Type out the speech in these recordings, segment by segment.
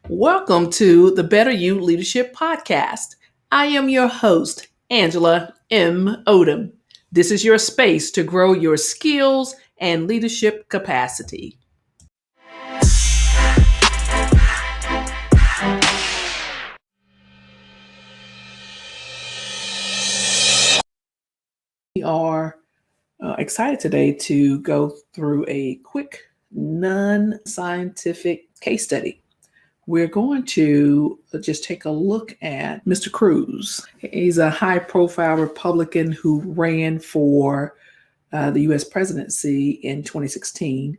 Welcome to the Better You Leadership Podcast. I am your host, Angela M. Odom. This is your space to grow your skills and leadership capacity. We are excited today to go through a quick non-scientific case study. We're going to just take a look at Mr. Cruz. He's a high-profile Republican who ran for the U.S. presidency in 2016.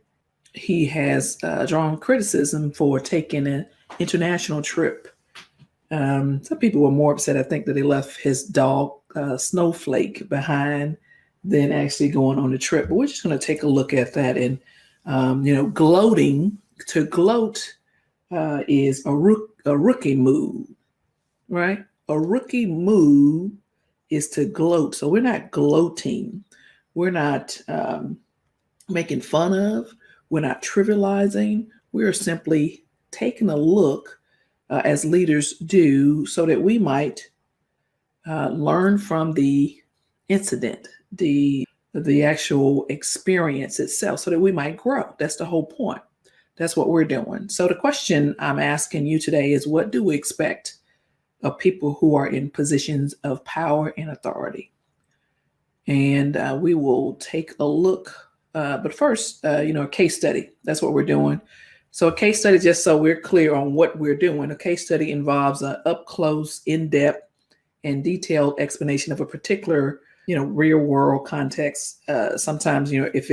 He has drawn criticism for taking an international trip. Some people were more upset, I think, that he left his dog Snowflake behind than actually going on the trip. But we're just going to take a look at that and, gloating. To gloat is a rookie move, right? A rookie move is to gloat. So we're not gloating. We're not making fun of. We're not trivializing. We're simply taking a look as leaders do so that we might learn from the incident, the actual experience itself, so that we might grow. That's the whole point. That's what we're doing. So the question I'm asking you today is, what do we expect of people who are in positions of power and authority? And we will take a look. But first, a case study. That's what we're doing. So a case study, just so we're clear on what we're doing, a case study involves an up-close, in-depth, and detailed explanation of a particular, real-world context. Sometimes, if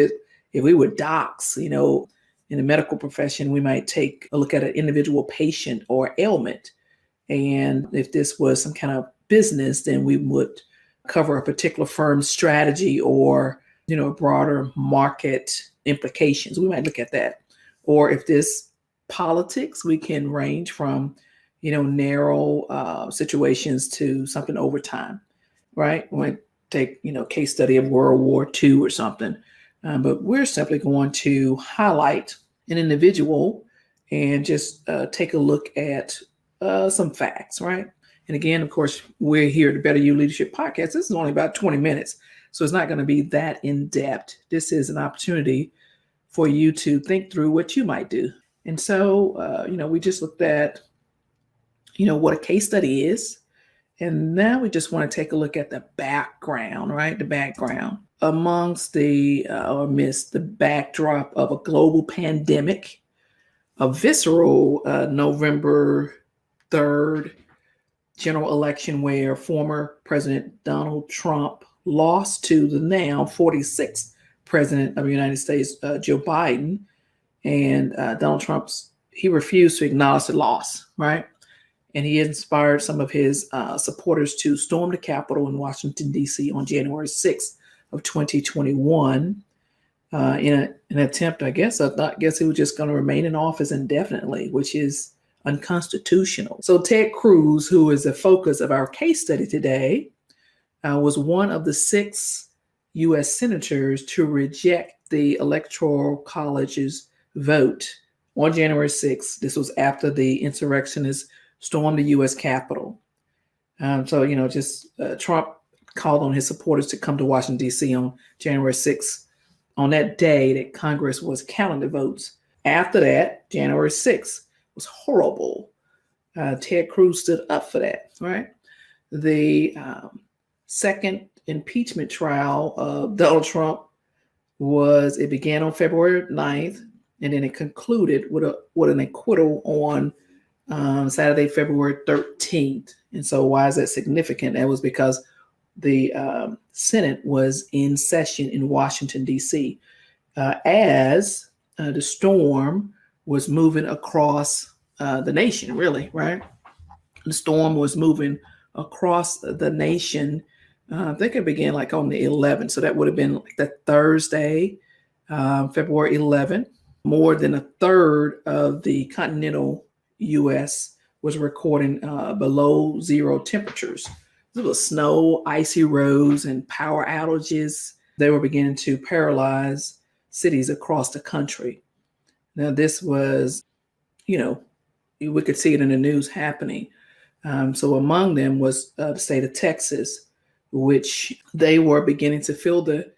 we were docs, in the medical profession, we might take a look at an individual patient or ailment. And if this was some kind of business, then we would cover a particular firm's strategy or, broader market implications. We might look at that. Or if this politics, we can range from, narrow situations to something over time, right? We might take, case study of World War II or something. But we're simply going to highlight an individual and just take a look at some facts, right? And again, of course, we're here at the Better You Leadership Podcast. This is only about 20 minutes, so it's not going to be that in-depth. This is an opportunity for you to think through what you might do. And so, we just looked at, what a case study is. And now we just want to take a look at the background, right? The background amidst the backdrop of a global pandemic, a visceral November 3rd general election where former President Donald Trump lost to the now 46th President of the United States, Joe Biden. And Donald he refused to acknowledge the loss, right? And he inspired some of his supporters to storm the Capitol in Washington, D.C. on January 6th of 2021 in an attempt, I guess he was just going to remain in office indefinitely, which is unconstitutional. So Ted Cruz, who is the focus of our case study today, was one of the 6 U.S. senators to reject the Electoral College's vote on January 6th. This was after the insurrectionists stormed the U.S. Capitol. Trump called on his supporters to come to Washington, D.C. on January 6th, on that day that Congress was counting the votes. After that, January 6th was horrible. Ted Cruz stood up for that, right? The second impeachment trial of Donald Trump began on February 9th, and then it concluded with an acquittal on Saturday, February 13th. And so why is that significant? That was because the Senate was in session in Washington, D.C. As the storm was moving across the nation, really, right? The storm was moving across the nation. I think it began like on the 11th. So that would have been like the Thursday, February 11th. More than a third of the continental U.S. was recording below zero temperatures. There was snow, icy roads, and power outages. They were beginning to paralyze cities across the country. Now, this was, we could see it in the news happening. So among them was the state of Texas, which they were beginning to feel the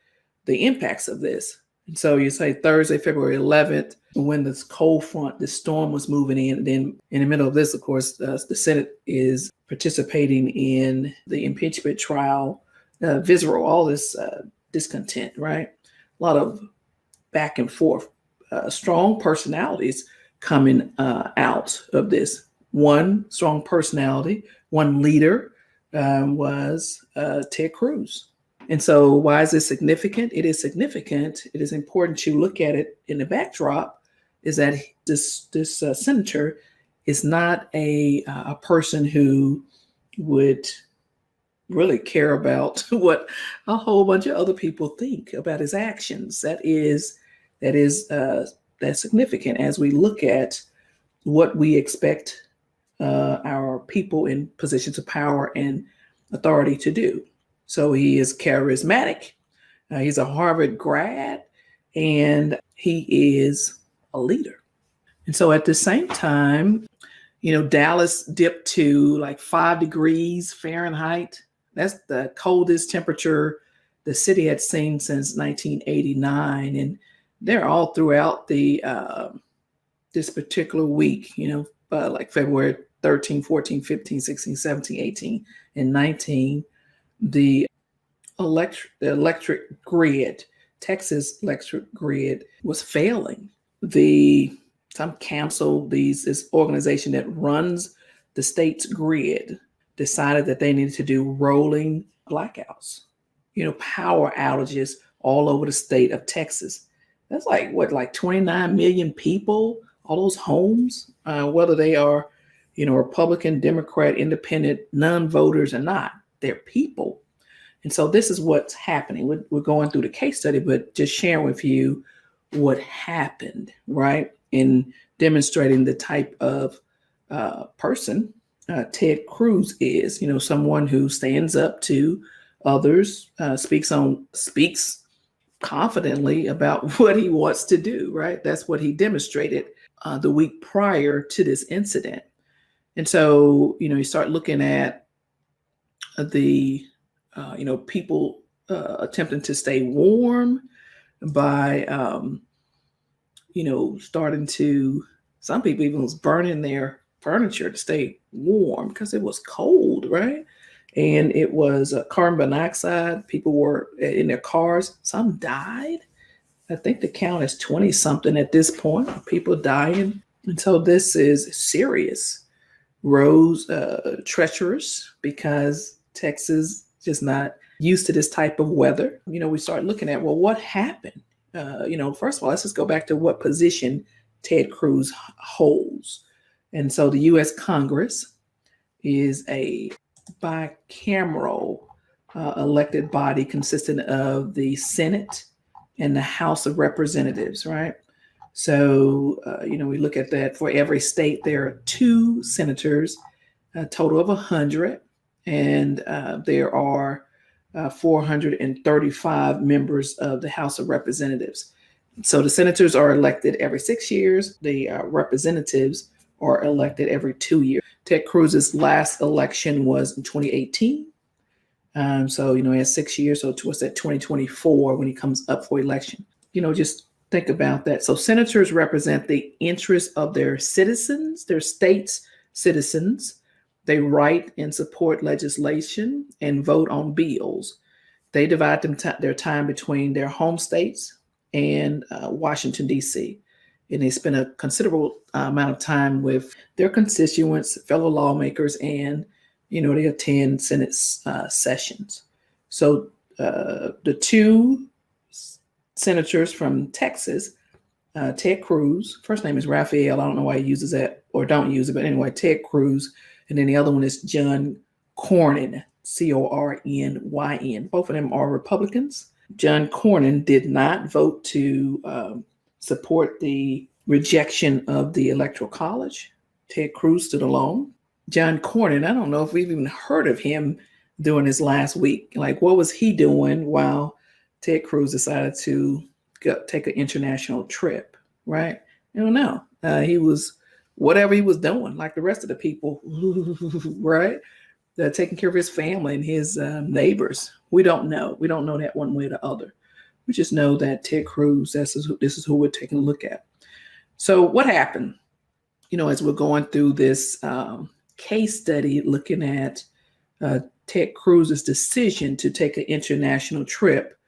impacts of this. And so you say Thursday, February 11th, when this cold front, this storm was moving in. And then in the middle of this, of course, the Senate is participating in the impeachment trial, visceral, all this discontent, right? A lot of back and forth, strong personalities coming out of this. One strong personality, one leader was Ted Cruz. And so why is this significant? It is significant. It is important to look at it in the backdrop is that this senator is not a person who would really care about what a whole bunch of other people think about his actions. That's significant as we look at what we expect our people in positions of power and authority to do. So he is charismatic. He's a Harvard grad, and he is a leader. And so at the same time, Dallas dipped to like 5 degrees Fahrenheit. That's the coldest temperature the city had seen since 1989. And they're all throughout the this particular week, like February 13, 14, 15, 16, 17, 18, and 19. The electric grid, Texas electric grid, was failing. Some canceled this organization that runs the state's grid decided that they needed to do rolling blackouts, power outages all over the state of Texas. That's like 29 million people, all those homes, whether they are, Republican, Democrat, Independent, non-voters or not, they're people. And so this is what's happening. We're going through the case study, but just sharing with you what happened, right? In demonstrating the type of person Ted Cruz is, someone who stands up to others, speaks confidently about what he wants to do, right? That's what he demonstrated the week prior to this incident. And so, you start looking at the, people attempting to stay warm by, starting to, some people even was burning their furniture to stay warm because it was cold, right? And it was carbon monoxide. People were in their cars. Some died. I think the count is 20 something at this point, people dying. And so this is serious. Roads treacherous because Texas just not used to this type of weather. We start looking at, well, what happened? First of all, let's just go back to what position Ted Cruz holds. And so the U.S. Congress is a bicameral elected body consisting of the Senate and the House of Representatives, right? So, we look at that for every state. There are 2 senators, a total of 100, and there are 435 members of the House of Representatives. So the senators are elected every 6 years. The representatives are elected every 2 years. Ted Cruz's last election was in 2018. So, he has 6 years. So what's that, 2024 when he comes up for election? Just think about that. So senators represent the interests of their citizens, their state's citizens. They write and support legislation and vote on bills. They divide their time between their home states and Washington, D.C. And they spend a considerable amount of time with their constituents, fellow lawmakers, and, they attend Senate sessions. So the 2 senators from Texas, Ted Cruz, first name is Raphael. I don't know why he uses that or don't use it, but anyway, Ted Cruz. And then the other one is John Cornyn, Cornyn. Both of them are Republicans. John Cornyn did not vote to support the rejection of the Electoral College. Ted Cruz stood alone. John Cornyn, I don't know if we've even heard of him during his last week. Like, what was he doing while Ted Cruz decided to take an international trip, right? I don't know. He was whatever he was doing, like the rest of the people, right? Taking care of his family and his neighbors. We don't know. We don't know that one way or the other. We just know that Ted Cruz, this is who we're taking a look at. So what happened? As we're going through this case study, looking at Ted Cruz's decision to take an international trip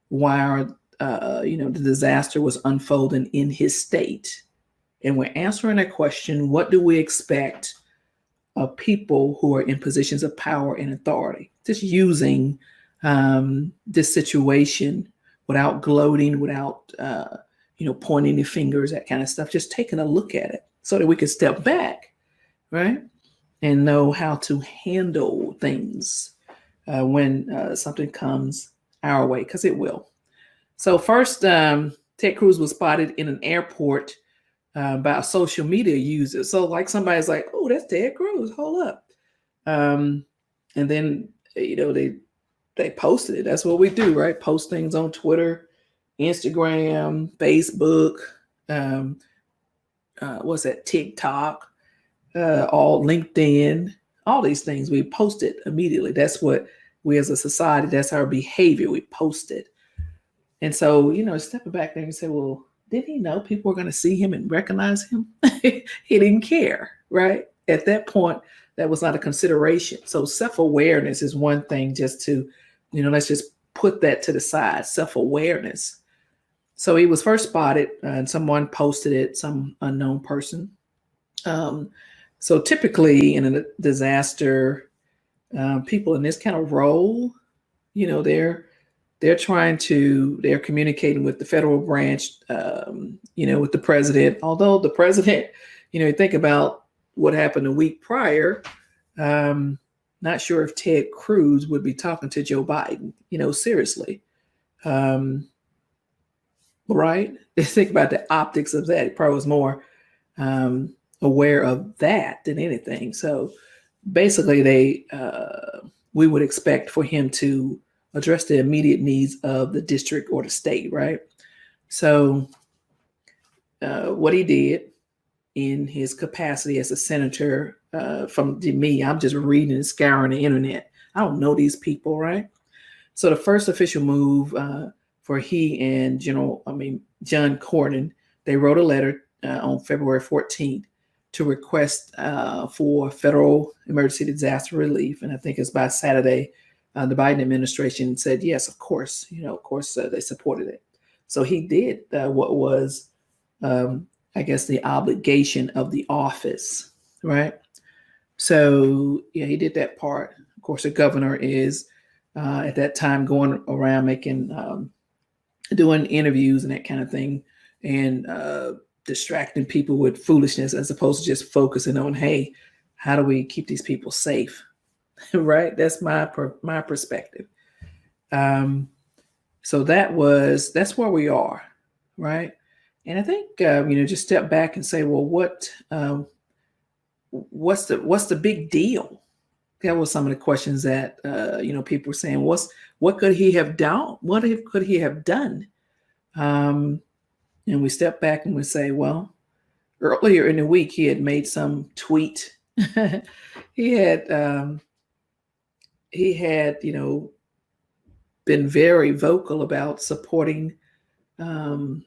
while the disaster was unfolding in his state. And we're answering that question, what do we expect of people who are in positions of power and authority? Just using this situation without gloating, without pointing the fingers, that kind of stuff, just taking a look at it so that we can step back, right? And know how to handle things when something comes our way, because it will. So first, Ted Cruz was spotted in an airport by a social media user. So like somebody's like, oh, that's Ted Cruz, hold up. And then, they posted it. That's what we do, right? Post things on Twitter, Instagram, Facebook, what's that, TikTok, all LinkedIn, all these things. We post it immediately. That's what we as a society, that's our behavior. We post it. And so, stepping back there and say, well, didn't he know people were going to see him and recognize him? He didn't care, right? At that point, that was not a consideration. So self-awareness is one thing, just to, let's just put that to the side, self-awareness. So he was first spotted and someone posted it, some unknown person. So typically in a disaster, people in this kind of role, they're communicating with the federal branch, with the president. Although the president, you think about what happened a week prior, not sure if Ted Cruz would be talking to Joe Biden, seriously. Right? Think about the optics of that. He probably was more aware of that than anything. So basically we would expect for him to address the immediate needs of the district or the state, right? So what he did in his capacity as a senator, from me, I'm just reading and scouring the internet. I don't know these people, right? So the first official move for he and John Cornyn, they wrote a letter on February 14th to request for federal emergency disaster relief. And I think it's by Saturday, the Biden administration said, yes, of course, they supported it. So he did what was, I guess, the obligation of the office, right? So yeah, he did that part. Of course, the governor is at that time going around doing interviews and that kind of thing, and distracting people with foolishness as opposed to just focusing on, hey, how do we keep these people safe? Right? That's my perspective. So that's where we are, right? And I think just step back and say, well, what's the big deal? That was some of the questions that people were saying. What could he have done? What could he have done? And we step back and we say, well, earlier in the week he had made some tweet. He had been very vocal about supporting an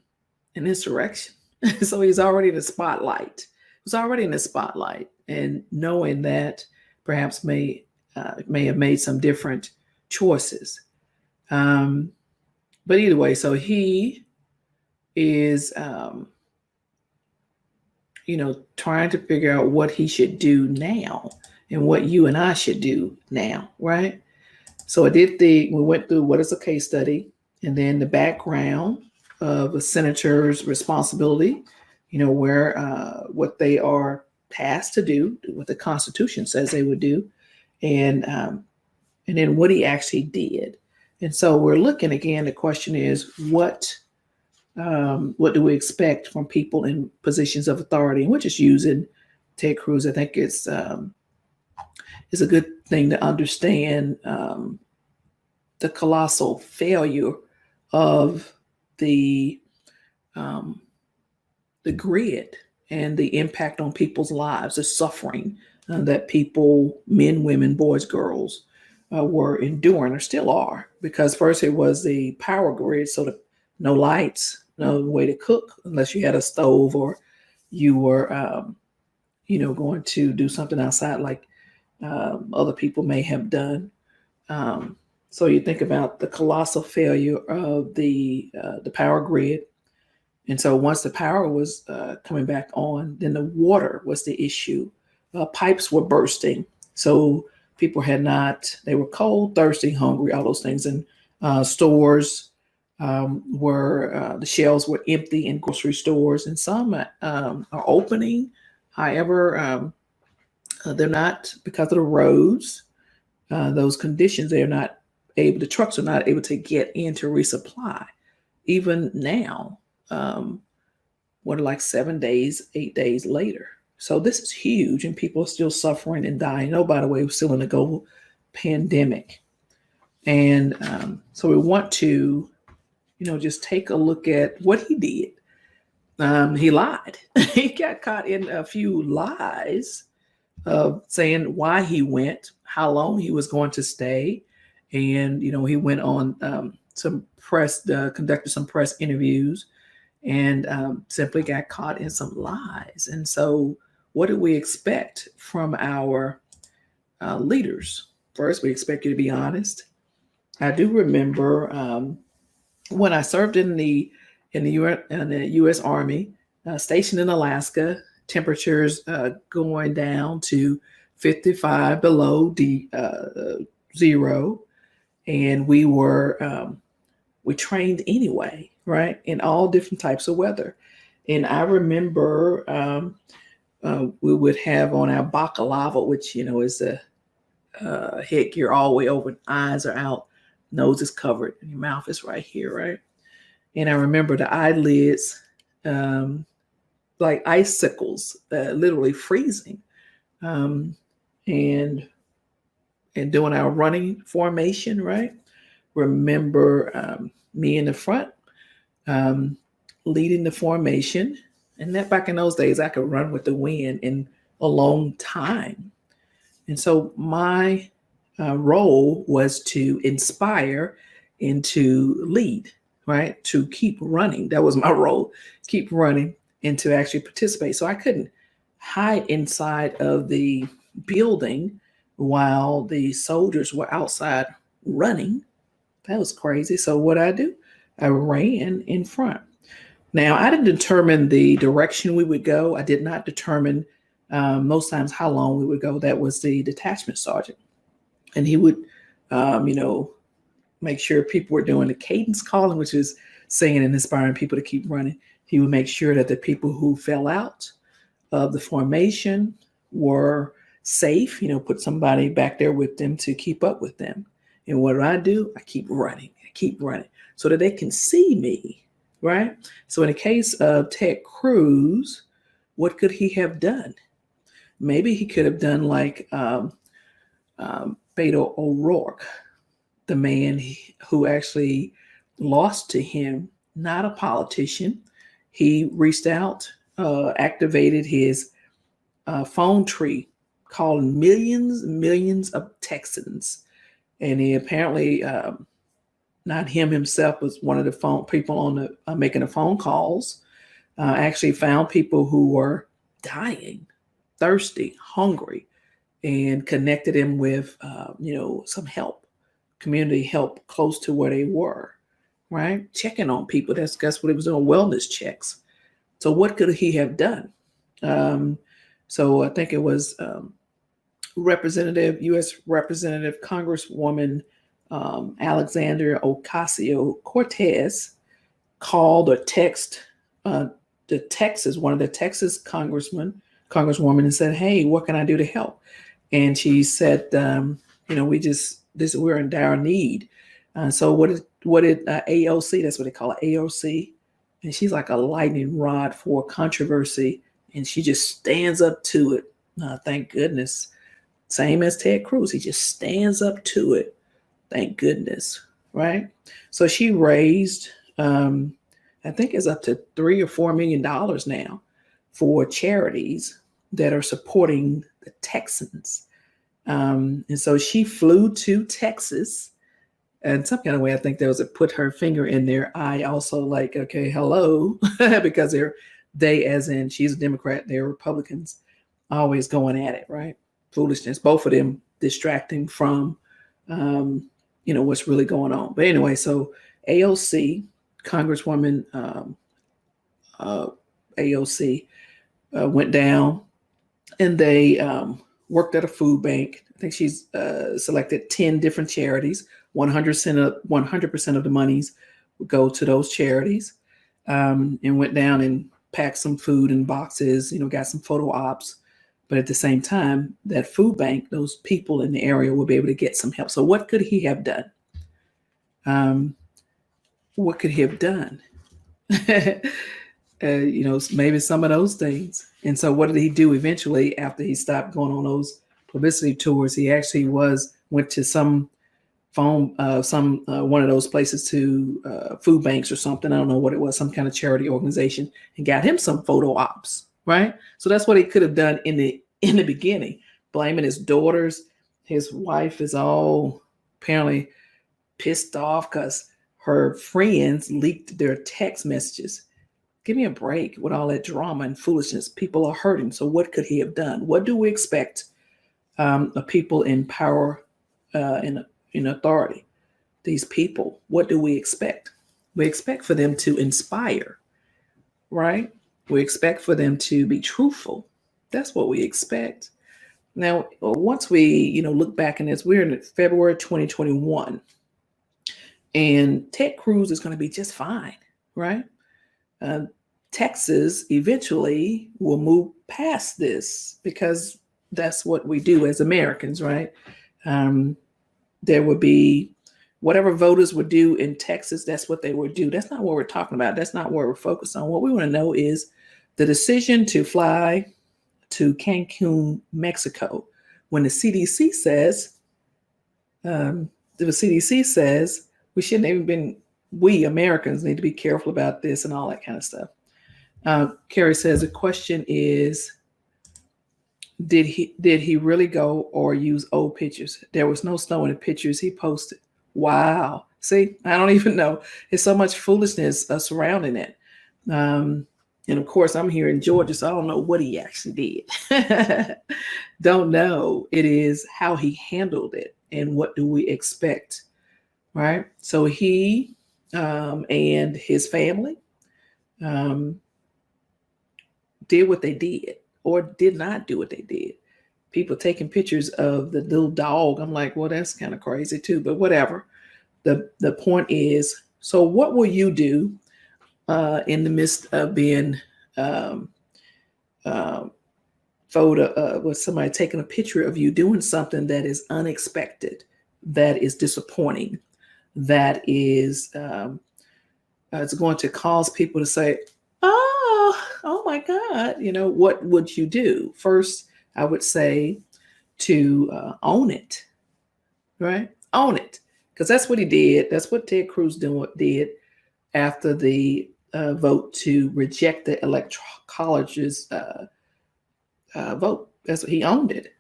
insurrection. So he's already in the spotlight. He was already in the spotlight, and knowing that perhaps may have made some different choices. But either way, so he is, trying to figure out what he should do now and what you and I should do now, right? So we went through what is a case study, and then the background of a senator's responsibility, where what they are tasked to do, what the Constitution says they would do, and then what he actually did. And so we're looking again. The question is, what do we expect from people in positions of authority? And we're just using Ted Cruz. I think it's a good thing to understand the colossal failure of the grid and the impact on people's lives, the suffering that people, men, women, boys, girls, were enduring or still are. Because first it was the power grid, so no lights, no way to cook unless you had a stove or you were, going to do something outside like other people may have done. So you think about the colossal failure of the power grid. And so once the power was coming back on, then the water was the issue. Pipes were bursting. So people they were cold, thirsty, hungry, all those things. And stores the shelves were empty in grocery stores, and some are opening. However, they're not, because of the roads, those conditions, the trucks are not able to get in to resupply. Even now, like 7 days, 8 days later. So this is huge, and people are still suffering and dying. Oh, by the way, we're still in a global pandemic. And so we want to, just take a look at what he did. He lied. He got caught in a few lies of saying why he went, how long he was going to stay. And, he went on conducted some press interviews and simply got caught in some lies. And so what do we expect from our leaders? First, we expect you to be honest. I do remember when I served in the U.S. Army, stationed in Alaska, temperatures going down to 55 below zero, and we trained anyway, right, in all different types of weather. And I remember we would have on our baklava, which is a headgear all the way over, eyes are out, nose is covered, and your mouth is right here, right? And I remember the eyelids like icicles, literally freezing, and doing our running formation, right? Remember me in the front, leading the formation. And that back in those days, I could run with the wind in a long time. And so my role was to inspire and to lead, right? To keep running. That was my role, keep running and to actually participate. So I couldn't hide inside of the building while the soldiers were outside running. That was crazy. So what I do? I ran in front. Now, I didn't determine the direction we would go. I did not determine most times how long we would go. That was the detachment sergeant. And he would, make sure people were doing the cadence calling, which is singing and inspiring people to keep running. He would make sure that the people who fell out of the formation were safe, put somebody back there with them to keep up with them. And what do? I keep running so that they can see me, right? So in the case of Ted Cruz, what could he have done? Maybe he could have done like Beto O'Rourke, the man who actually lost to him, not a politician. He reached out, activated his phone tree, calling millions of Texans. And he apparently, not him himself, was one of the people on the making the phone calls, actually found people who were dying, thirsty, hungry, and connected him with, some help, community help close to where they were, right? Checking on people. That's what he was doing, wellness checks. So what could he have done? So I think it was U.S. Representative Congresswoman Alexandria Ocasio-Cortez called or text one of the Texas congresswoman, and said, "Hey, what can I do to help?" And she said, we're in dire need. So what did AOC? That's what they call it, AOC. And she's like a lightning rod for controversy, and she just stands up to it. Thank goodness. Same as Ted Cruz, he just stands up to it. Thank goodness, right? So she raised, I think it's up to $3 or $4 million now for charities that are supporting the Texans. And so she flew to Texas. And some kind of way, I think there was a put her finger in their eye also, like, okay, hello, because they, as in she's a Democrat, they're Republicans, always going at it, right? Foolishness, both of them distracting from, what's really going on. But anyway, so AOC, Congresswoman AOC, went down, and they worked at a food bank. I think she's selected 10 different charities. 100% of the monies would go to those charities, and went down and packed some food in boxes, got some photo ops. But at the same time, that food bank, those people in the area will be able to get some help. So what could he have done? What could he have done? Maybe some of those things. And so what did he do eventually after he stopped going on those publicity tours? He actually went to some one of those places, to food banks or something. I don't know what it was, some kind of charity organization, and got him some photo ops, right? So that's what he could have done in the beginning, blaming his daughters. His wife is all apparently pissed off because her friends leaked their text messages. Give me a break with all that drama and foolishness. People are hurting. So what could he have done? What do we expect of people in power, in authority? These people, what do we expect? We expect for them to inspire, right? We expect for them to be truthful. That's what we expect. Now, once we, look back in this, we're in February 2021, and Ted Cruz is going to be just fine, right? Texas eventually will move past this, because that's what we do as Americans, right? There would be whatever voters would do in Texas, that's what they would do. That's not what we're talking about. That's not what we're focused on. What we want to know is the decision to fly to Cancun, Mexico, when the CDC says, we Americans need to be careful about this and all that kind of stuff. Carrie says the question is, did he really go or use old pictures? There was no snow in the pictures he posted. Wow. See, I don't even know. There's so much foolishness surrounding it. And of course, I'm here in Georgia, so I don't know what he actually did. Don't know. It is how he handled it, and what do we expect, right? So he and his family did what they did, or did not do what they did. People taking pictures of the little dog. I'm like, well, that's kind of crazy too, but whatever. The point is, so what will you do in the midst of being with somebody taking a picture of you doing something that is unexpected, that is disappointing, that is it's going to cause people to say, oh my God, what would you do? First, I would say to own it, right? Own it, because that's what he did. That's what Ted Cruz did after the vote to reject the Electoral College's vote. That's what he owned it.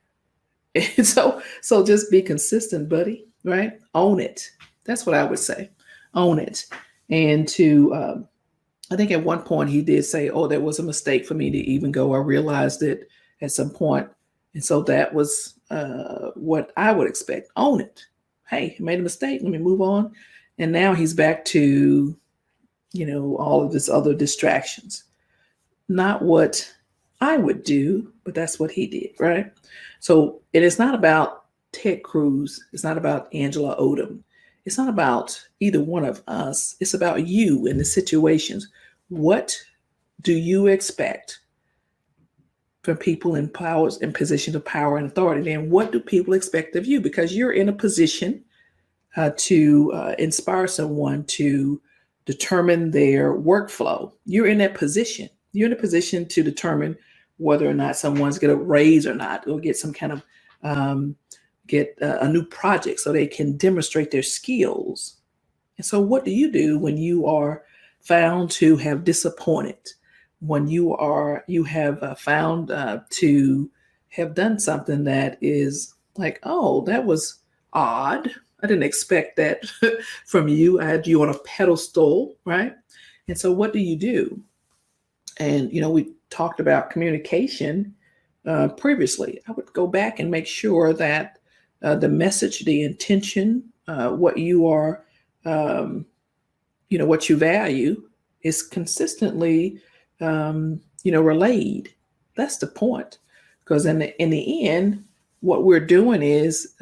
And so just be consistent, buddy, right? Own it. That's what I would say. Own it. And to, I think at one point he did say, oh, there was a mistake for me to even go. I realized it at some point. And so that was what I would expect. Own it. Hey, I made a mistake. Let me move on. And now he's back to, all of this other distractions. Not what I would do, but that's what he did, right? So it is not about Ted Cruz. It's not about Angela Odom. It's not about either one of us. It's about you and the situations. What do you expect from people in positions of power and authority? And what do people expect of you? Because you're in a position to inspire someone to determine their workflow. You're in that position. You're in a position to determine whether or not someone's going to raise or not, or get some kind of get a new project so they can demonstrate their skills. And so what do you do when you are found to have disappointed, when you have found to have done something that is like, oh, that was odd. I didn't expect that from you. I had you on a pedestal, right? And so what do you do? And, we talked about communication previously. I would go back and make sure that the message, the intention, what you are, what you value is consistently, relayed. That's the point. Because in the end, what we're doing is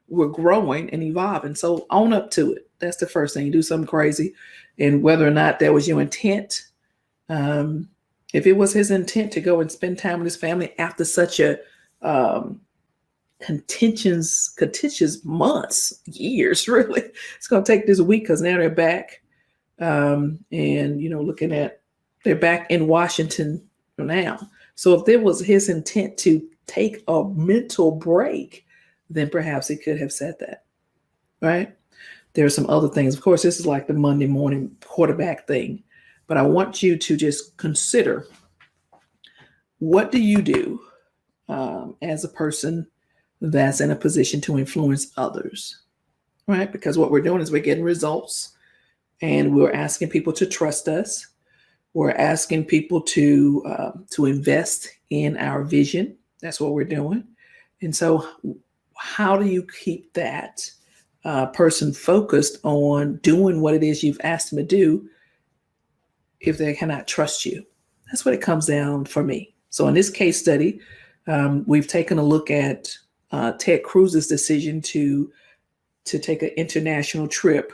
we're growing and evolving. So own up to it. That's the first thing. You do something crazy. And whether or not that was your intent, if it was his intent to go and spend time with his family after such a contentious months, years, really, it's going to take this week because now they're back. And, looking at, they're back in Washington now. So if there was his intent to take a mental break, then perhaps he could have said that, right? There are some other things. Of course, this is like the Monday morning quarterback thing, but I want you to just consider, what do you do as a person that's in a position to influence others, right? Because what we're doing is we're getting results, and we're asking people to trust us. We're asking people to invest in our vision. That's what we're doing. And so how do you keep that person focused on doing what it is you've asked them to do if they cannot trust you? That's what it comes down for me. So in this case study, we've taken a look at Ted Cruz's decision to take an international trip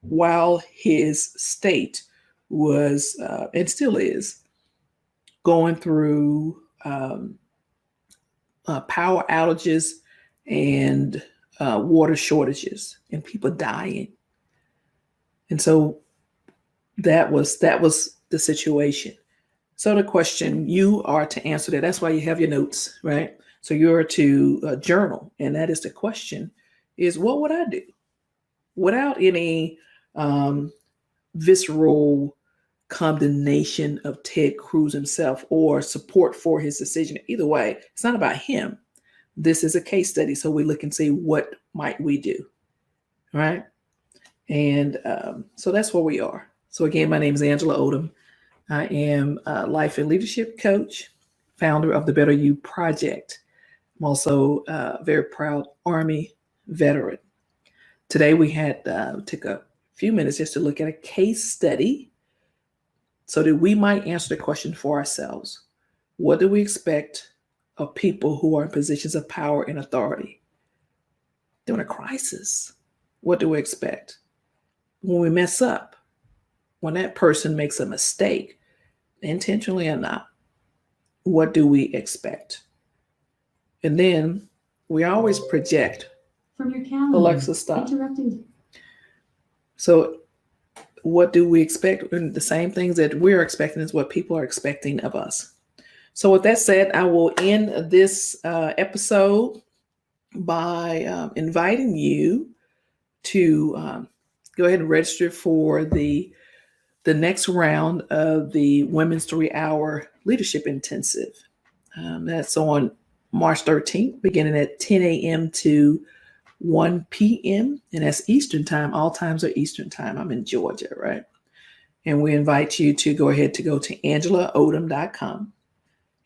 while his state was and still is going through power outages and water shortages and people dying. And so that was the situation. So the question, you are to answer that. That's why you have your notes, right? So you're to journal. And that is the question, is what would I do? Without any visceral condemnation of Ted Cruz himself or support for his decision. Either way, it's not about him. This is a case study. So we look and see, what might we do? Right. And so that's where we are. So again, my name is Angela Odom. I am a life and leadership coach, founder of the Better You Project. I'm also a very proud Army veteran. Today we had took a few minutes just to look at a case study so that we might answer the question for ourselves. What do we expect of people who are in positions of power and authority during a crisis? What do we expect? When we mess up, when that person makes a mistake, intentionally or not, what do we expect? And then we always project. From your calendar. Alexa, stop. Interrupting. So what do we expect? And the same things that we're expecting is what people are expecting of us. So with that said, I will end this episode by inviting you to go ahead and register for the next round of the Women's 3-Hour Leadership Intensive. That's on March 13th, beginning at 10 a.m. to 1 p.m. And that's Eastern time. All times are Eastern time. I'm in Georgia, right? And we invite you to go ahead to go to angelaodom.com,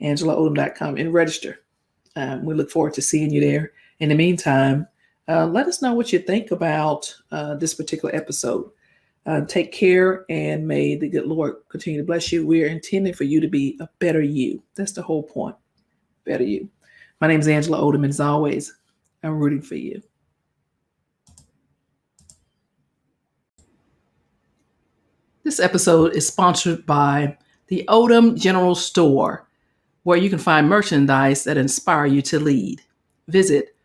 and register. We look forward to seeing you there. In the meantime, let us know what you think about this particular episode. Take care, and may the good Lord continue to bless you. We are intending for you to be a better you. That's the whole point. Better you. My name is Angela Odom, and as always, I'm rooting for you. This episode is sponsored by the Odom General Store, where you can find merchandise that inspire you to lead. Visit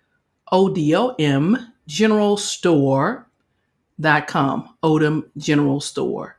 odomgeneralstore.com, Odom General Store.